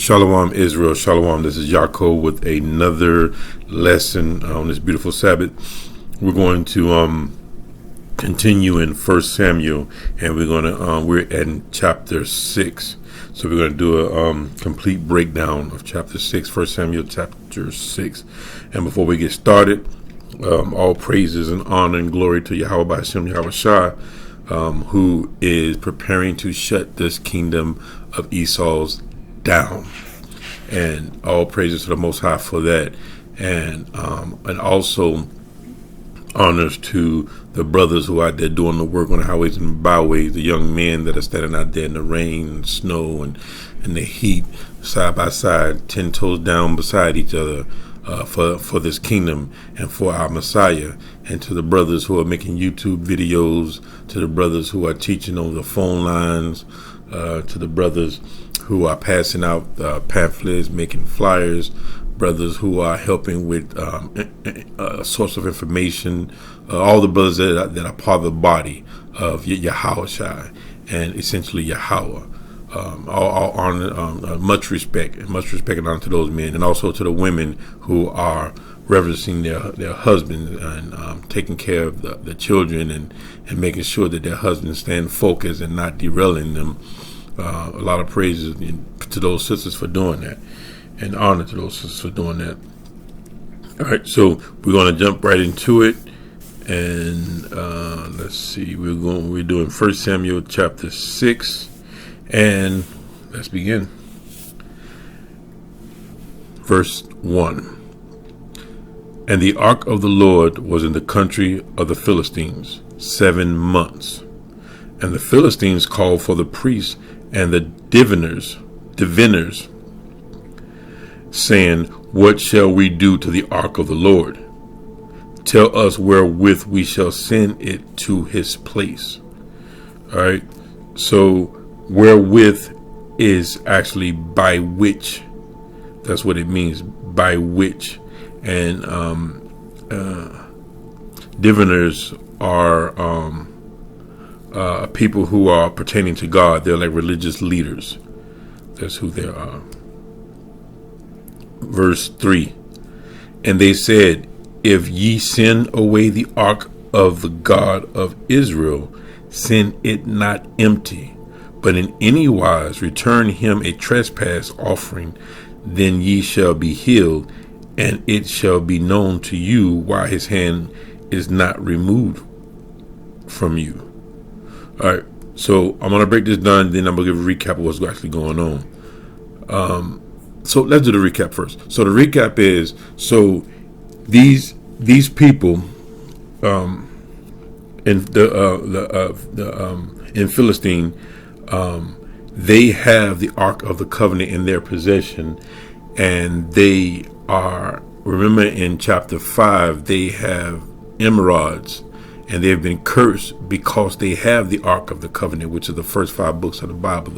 Shalom Israel, Shalom. This is Yaakov with another lesson on this beautiful Sabbath. We're going to continue in 1 Samuel, and we're in chapter 6. So we're going to do a complete breakdown of chapter 6, 1 Samuel chapter 6. And before we get started, all praises and honor and glory to Yahweh B'Hashem Yahweh Shai, who is preparing to shut this kingdom of Esau's down, and all praises to the Most High for that, and also honors to the brothers who are out there doing the work on the highways and byways, the young men that are standing out there in the rain and snow and the heat, side by side, 10 toes down beside each other, for this kingdom and for our Messiah. And to the brothers who are making YouTube videos, to the brothers who are teaching on the phone lines, to the brothers who are passing out pamphlets, making flyers, brothers who are helping with a source of information, all the brothers that are part of the body of Yahweh Shai, and essentially Yahweh. All honor, much respect and honor to those men, and also to the women who are reverencing their husbands and taking care of the children and making sure that their husbands stand focused and not derailing them. A lot of praises to those sisters for doing that, and honor to those sisters for doing that. All right, so we're going to jump right into it, and let's see. We're doing 1 Samuel chapter 6, and let's begin. Verse 1. And the ark of the Lord was in the country of the Philistines 7 months, and the Philistines called for the priests and the diviners, saying, "What shall we do to the ark of the Lord? Tell us wherewith we shall send it to his place." All right. So wherewith is actually by which. That's what it means, by which. And diviners are people who are pertaining to God. They're like religious leaders. That's who they are. Verse 3. And they said, "If ye send away the ark of the God of Israel, send it not empty, but in any wise return him a trespass offering, then ye shall be healed, and it shall be known to you why his hand is not removed from you." All right, so I'm going to break this down, then I'm going to give a recap of what's actually going on. So let's do the recap first. So the recap is, so these people in in Philistine, they have the Ark of the Covenant in their possession, and they are, remember in chapter 5, they have emerods, and they've been cursed because they have the Ark of the Covenant, which is the first 5 books of the Bible,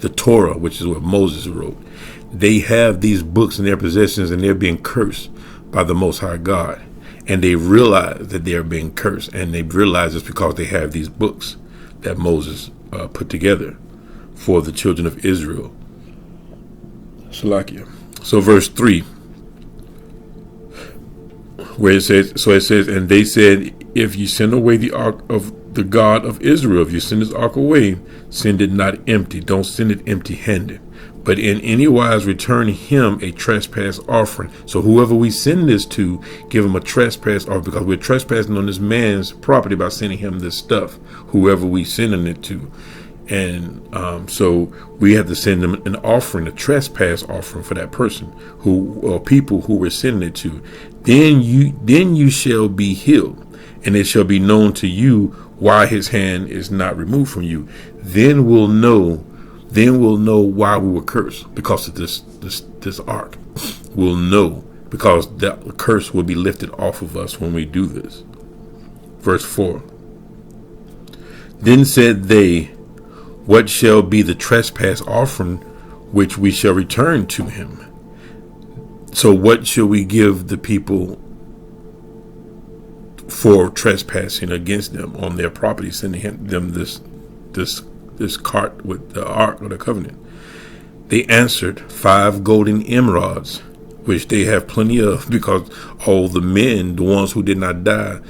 the Torah, which is what Moses wrote. They have these books in their possessions, and they're being cursed by the Most High God. And they realize that they're being cursed, and they realize it's because they have these books that Moses put together for the children of Israel. Salakia. So verse 3, where it says, "And they said, if you send away the ark of the God of Israel, if you send this ark away, send it not empty." Don't send it empty-handed, "but in any wise return him a trespass offering." So whoever we send this to, give him a trespass offering, because we're trespassing on this man's property by sending him this stuff, whoever we sending it to. And so we have to send them an offering, a trespass offering for that person or people who we're sending it to. Then you shall be healed, and it shall be known to you why his hand is not removed from you. Then we'll know why we were cursed, because of this ark. We'll know, because the curse will be lifted off of us when we do this. Verse 4. Then said they, "What shall be the trespass offering which we shall return to him?" So what shall we give the people for trespassing against them on their property, sending them this cart with the Ark of the Covenant? They answered, 5 golden emerods, which they have plenty of, because all the men, the ones who did not die,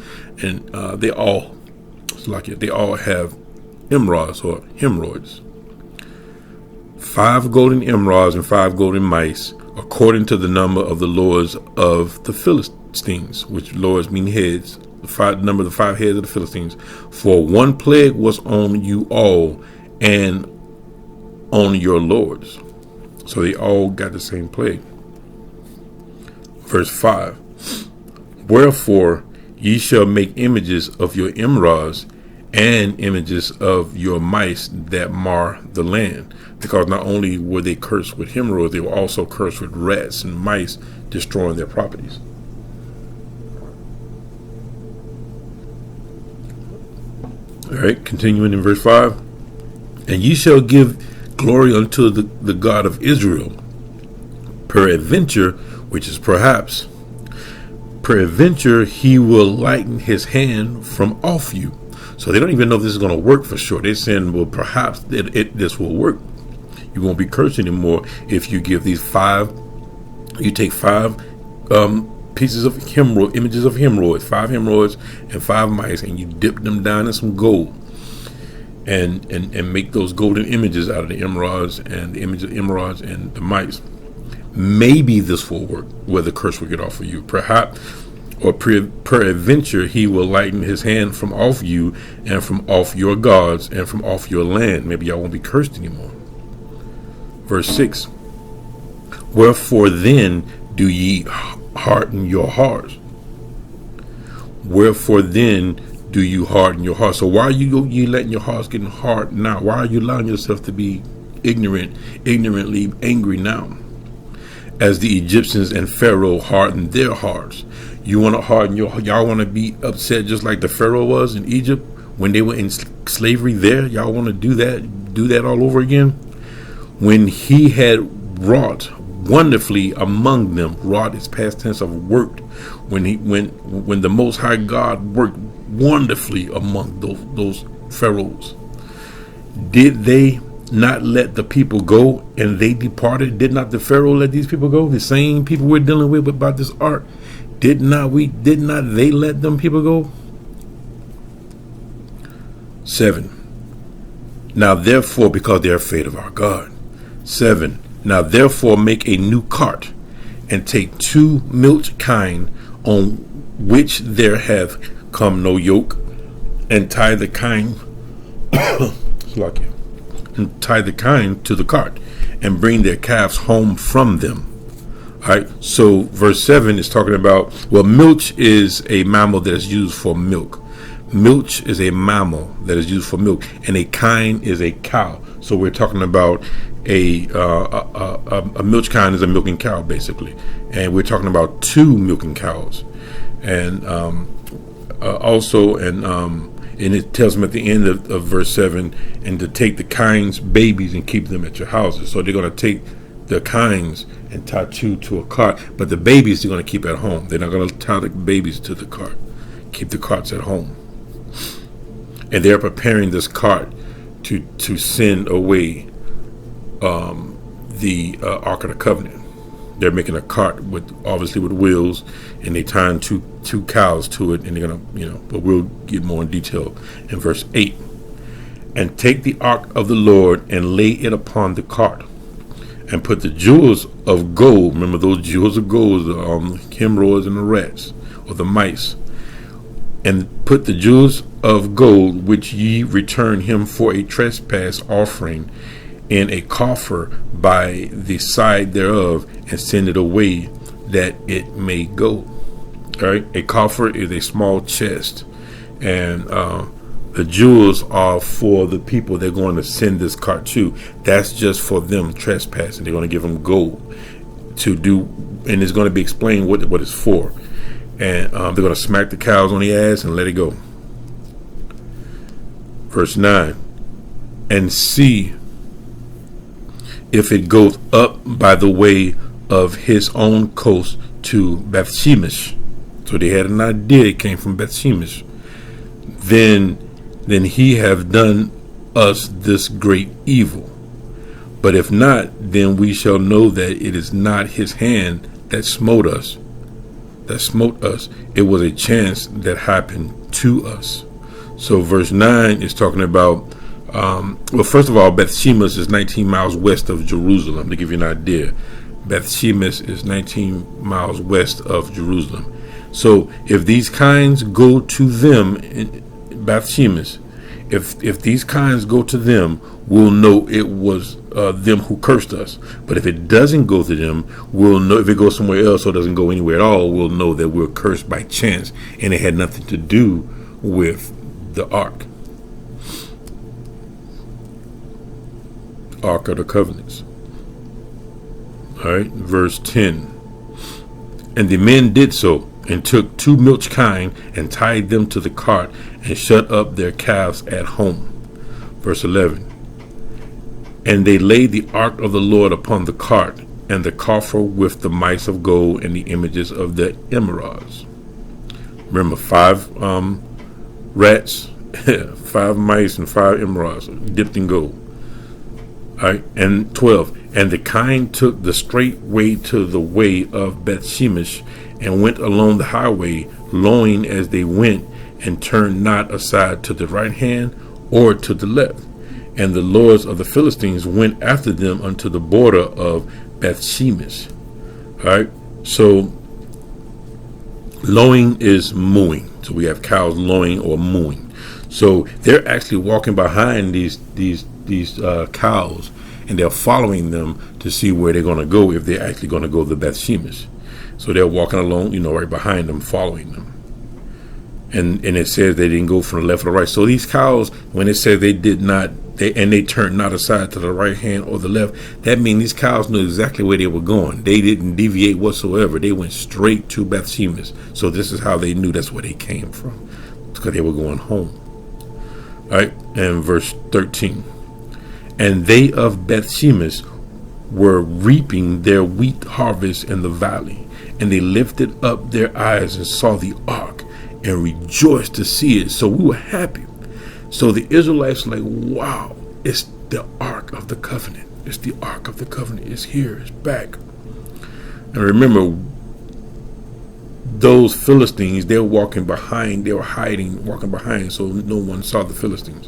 and they all have emerods or hemorrhoids. 5 golden emerods and 5 golden mice, according to the number of the lords of the Philistines, which lords mean heads, the number of the 5 heads of the Philistines. For 1 plague was on you all and on your lords. So they all got the same plague. Verse 5. Wherefore ye shall make images of your emerods and images of your mice that mar the land. Because not only were they cursed with hemorrhoids, they were also cursed with rats and mice destroying their properties. All right, continuing in verse 5. And ye shall give glory unto the God of Israel. Peradventure, which is perhaps, peradventure he will lighten his hand from off you. So they don't even know if this is going to work for sure. They're saying, well, perhaps this will work. You won't be cursed anymore if you give these 5. You take 5 pieces of hemorrhoid, images of hemorrhoids, 5 hemorrhoids and 5 mice, and you dip them down in some gold, and make those golden images out of the emerods and the image of emerods and the mice. Maybe this will work, where the curse will get off of you. Perhaps, or peradventure, he will lighten his hand from off you and from off your gods and from off your land. Maybe y'all won't be cursed anymore. Verse 6. Wherefore then do ye harden your hearts? Wherefore then do you harden your hearts? So why are you letting your hearts get hard now? Why are you allowing yourself to be ignorantly angry now? As the Egyptians and Pharaoh hardened their hearts. You want to harden y'all want to be upset just like the Pharaoh was in Egypt when they were in slavery there? Y'all want to do that all over again? When he had wrought wonderfully among them. Wrought is past tense of worked. When the Most High God worked wonderfully among those pharaohs. Did they not let the people go and they departed? Did not the Pharaoh let these people go? The same people we're dealing with about this ark. Did not they let them people go? 7. Now therefore, because they're afraid of our God. 7. Now therefore make a new cart, and take 2 milch kine, on which there hath come no yoke, and tie the kine and tie the kine to the cart, and bring their calves home from them. All right, so verse 7 is talking about, well, milch is a mammal that is used for milk. Milch is a mammal that is used for milk, and a kine is a cow. So we're talking about a milch kine is a milking cow, basically, and we're talking about 2 milking cows, and and it tells them at the end of verse 7, and to take the kine's babies and keep them at your houses. So they're going to take the kines and tie 2 to a cart, but the babies they're going to keep at home. They're not going to tie the babies to the cart. Keep the carts at home. And they're preparing this cart to send away the Ark of the Covenant. They're making a cart with wheels, and they tying two cows to it, and they're gonna, but we'll get more in detail in verse 8. And take the ark of the Lord and lay it upon the cart, and put the jewels of gold. Remember those jewels of gold, the hemorrhoids and the rats or the mice. And put the jewels of gold which ye return him for a trespass offering in a coffer by the side thereof, and send it away that it may go. All right, a coffer is a small chest, and the jewels are for the people they're going to send this cart to. That's just for them trespassing. They're going to give them gold to do, and it's going to be explained what it's for. And they're going to smack the cows on the ass and let it go. Verse 9. And see if it goes up by the way of his own coast to Bethshemesh. So they had an idea it came from Bethshemesh. Then he have done us this great evil. But if not, then we shall know that it is not his hand that smote us. It was a chance that happened to us. So verse 9 is talking about, well, first of all, Beth Shemesh is 19 miles west of Jerusalem, to give you an idea. Beth Shemesh is 19 miles west of Jerusalem. So if these kinds go to them in Beth Shemesh, if these kinds go to them, we'll know it was them who cursed us. But if it doesn't go to them, we'll know. If it goes somewhere else or doesn't go anywhere at all, we'll know that we're cursed by chance, and it had nothing to do with the ark. Ark of the Covenants. All right, verse 10. And the men did so, and took 2 milch kine, and tied them to the cart, and shut up their calves at home. Verse 11. And they laid the ark of the Lord upon the cart, and the coffer with the mice of gold and the images of the emeralds. Remember, 5 rats, 5 mice, and 5 emeralds dipped in gold. All right, and 12. And the kine took the straight way to the way of Beth Shemesh, and went along the highway, lowing as they went, and turned not aside to the right hand or to the left. And the lords of the Philistines went after them unto the border of Beth Shemesh. All right, so lowing is mooing. So we have cows lowing or mooing. So they're actually walking behind these cows, and they're following them to see where they're going to go, if they're actually going to go to Beth Shemesh. So they're walking along, right behind them, following them. And it says they didn't go from the left or the right. So these cows, when it says they did not, they turned not aside to the right hand or the left, that means these cows knew exactly where they were going. They didn't deviate whatsoever. They went straight to Beth Shemesh. So this is how they knew that's where they came from, because they were going home. All right, and verse 13. And they of Beth Shemesh were reaping their wheat harvest in the valley, and they lifted up their eyes and saw the ark, and rejoiced to see it. So we were happy. So the Israelites were like, wow, it's the Ark of the Covenant. It's the Ark of the Covenant. It's here. It's back. And remember, those Philistines, they were walking behind. They were hiding, walking behind, so no one saw the Philistines.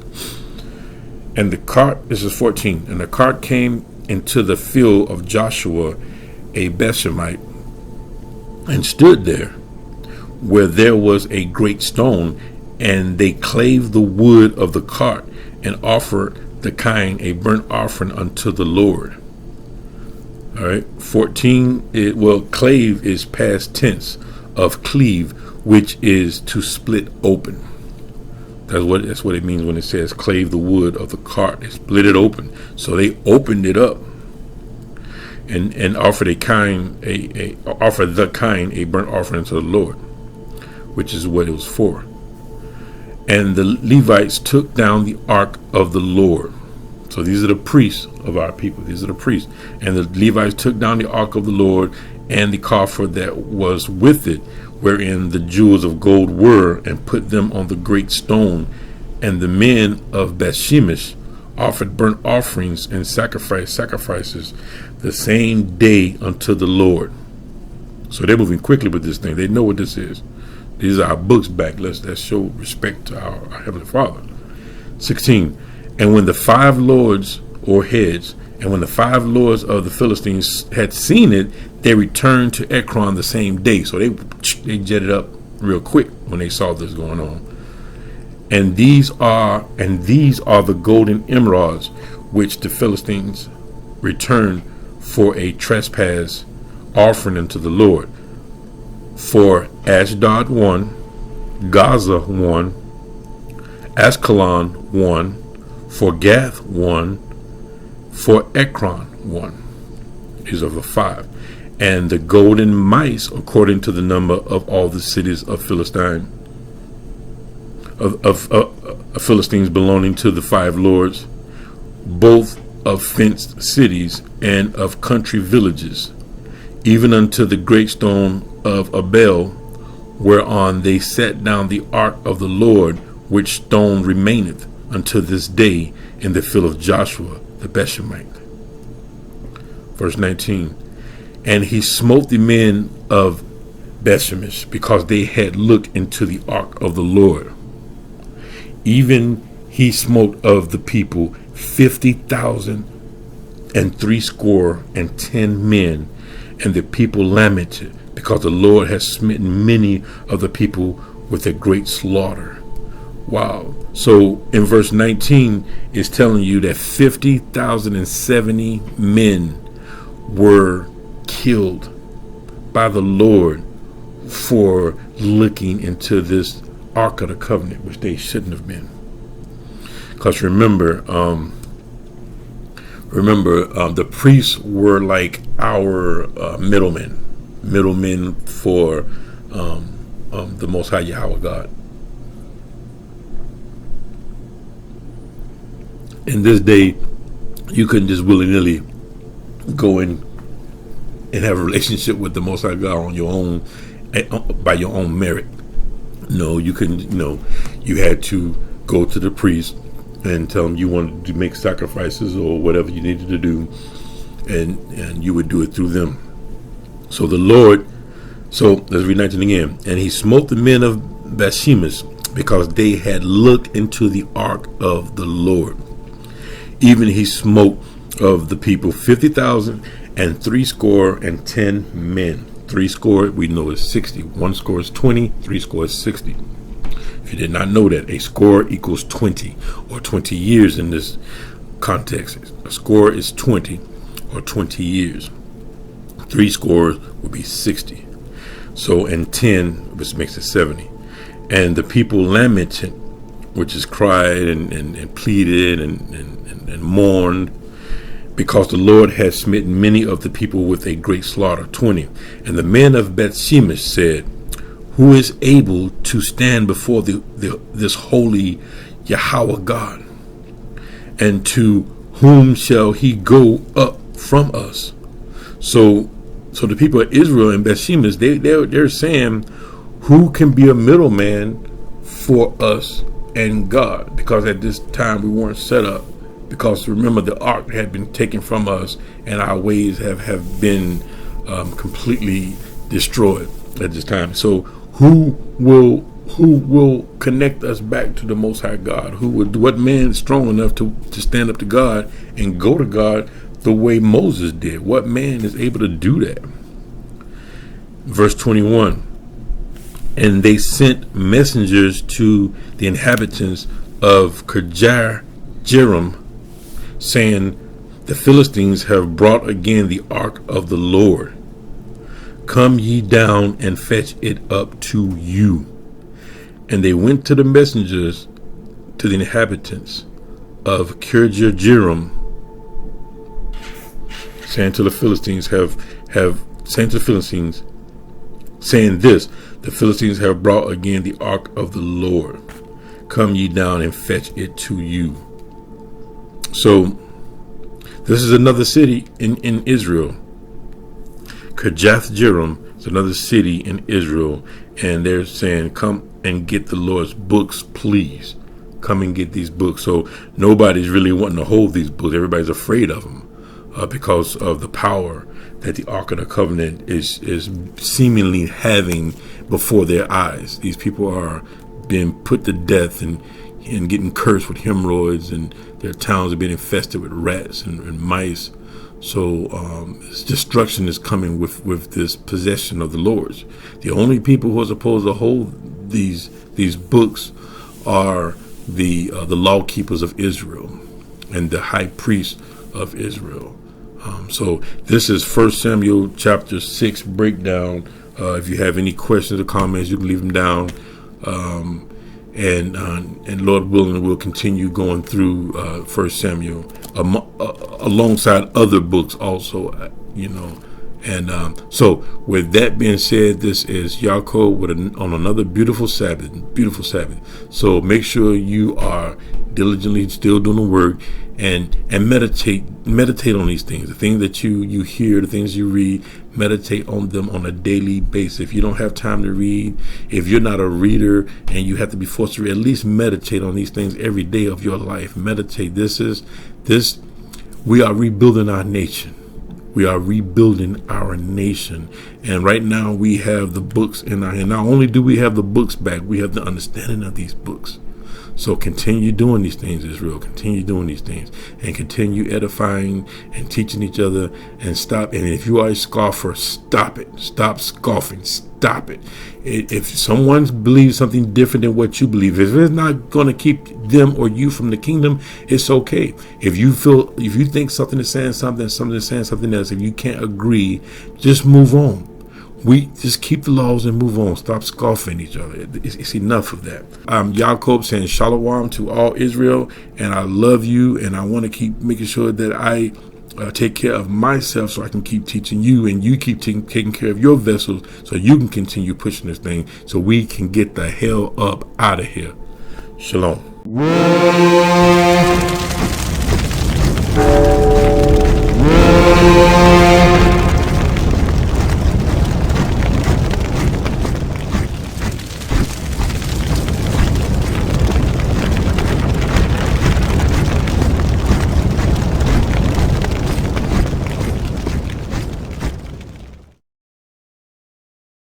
And the cart, this is 14, and the cart came into the field of Joshua, a Bethshemite, and stood there, where there was a great stone, and they clave the wood of the cart, and offered the kine a burnt offering unto the Lord. All right, 14. Clave is past tense of cleave, which is to split open. That's what it means when it says clave the wood of the cart. They split it open. So they opened it up, and offered the kine a burnt offering to the Lord, which is what it was for. And the Levites took down the ark of the Lord. So these are the priests of our people. These are the priests. And the Levites took down the ark of the Lord, and the coffer that was with it, wherein the jewels of gold were, and put them on the great stone. And the men of Beth Shemesh offered burnt offerings and sacrifices the same day unto the Lord. So they're moving quickly with this thing. They know what this is. These are our books back. Let's show respect to our Heavenly Father. 16. And when the 5 lords or heads, and when the 5 lords of the Philistines had seen it, they returned to Ekron the same day. So they jetted up real quick when they saw this going on. And these are the golden emeralds which the Philistines returned for a trespass offering unto the Lord. For Ashdod 1, Gaza 1, Ascalon 1, for Gath 1, for Ekron 1. These are the 5. And the golden mice, according to the number of all the cities of Philistines belonging to the 5 lords, both of fenced cities and of country villages, even unto the great stone of Abel, whereon they set down the ark of the Lord, which stone remaineth unto this day in the field of Joshua the Bethshemite. Verse 19. And he smote the men of Bethshemesh because they had looked into the ark of the Lord. Even he smote of the people 50,000 and 60 men, and the people lamented because the Lord has smitten many of the people with a great slaughter. Wow. So in verse 19 is telling you that 50,070 men were killed by the Lord for looking into this Ark of the Covenant, which they shouldn't have been. Because remember, the priests were like our middlemen for the Most High Yahweh God. In this day, you couldn't just willy-nilly go in and have a relationship with the Most High God on your own, by your own merit. No, you couldn't. You had to go to the priest and tell him you wanted to make sacrifices or whatever you needed to do, and you would do it through them. So the Lord. So let's read 19 again. And he smote the men of Bethshemesh because they had looked into the ark of the Lord. Even he smote of the people 50,000 and 60 men. 60 we know is 60. 1 is 20. 60 is 60. If you did not know that, a score equals 20 or 20 years in this context. A score is 20 or 20 years. 60 would be 60. So, and 10, which makes it 70. And the people lamented, which is cried and pleaded and mourned, because the Lord had smitten many of the people with a great slaughter. 20. And the men of Bethshemesh said, who is able to stand before this holy Yahweh God? And to whom shall he go up from us? So the people of Israel and Bethshemesh, they're saying, who can be a middleman for us and God? Because at this time we weren't set up. Because remember, the ark had been taken from us, and our ways have been completely destroyed at this time. So who will connect us back to the Most High God? What man is strong enough to stand up to God and go to God the way Moses did? What man is able to do that? Verse 21. And they sent messengers to the inhabitants of Kirjath-jearim, saying, the Philistines have brought again the ark of the Lord. Come ye down and fetch it up to you. And they went to the messengers to the inhabitants of Kirjath-jearim, saying to the Philistines, saying this, the Philistines have brought again the ark of the Lord. Come ye down and fetch it to you. So this is another city in Israel. Kirjath-jearim is another city in Israel, and they're saying, come and get the Lord's books, please. Come and get these books. So nobody's really wanting to hold these books. Everybody's afraid of them because of the power that the Ark of the Covenant is seemingly having before their eyes. These people are being put to death and getting cursed with hemorrhoids, and their towns are being infested with rats and mice. So destruction is coming with this possession of the Lord's. The only people who are supposed to hold these books are the law keepers of Israel and the high priest of Israel. So this is 1 Samuel chapter 6 breakdown. If you have any questions or comments, you can leave them down. And Lord willing, we'll continue going through 1 Samuel alongside other books also, And so with that being said, this is Yaakov on another beautiful Sabbath. So make sure you are diligently still doing the work and meditate on these things. The things that you hear, the things you read, meditate on them on a daily basis. If you don't have time to read, if you're not a reader and you have to be forced to read, at least meditate on these things every day of your life. Meditate. We are rebuilding our nation. We are rebuilding our nation. And right now we have the books in our hand. Not only do we have the books back, we have the understanding of these books. So continue doing these things, Israel. Continue doing these things and continue edifying and teaching each other, and stop. And if you are a scoffer, stop it. Stop scoffing. Stop it. If someone believes something different than what you believe, if it's not going to keep them or you from the kingdom, it's okay. If you think something is saying something, something is saying something else, if you can't agree, just move on. We just keep the laws and move on. Stop scoffing each other. It's enough of that. I'm Yaakov saying shalom to all Israel, and I love you, and I want to keep making sure that I take care of myself so I can keep teaching you, and you keep taking care of your vessels so you can continue pushing this thing so we can get the hell up out of here. Shalom.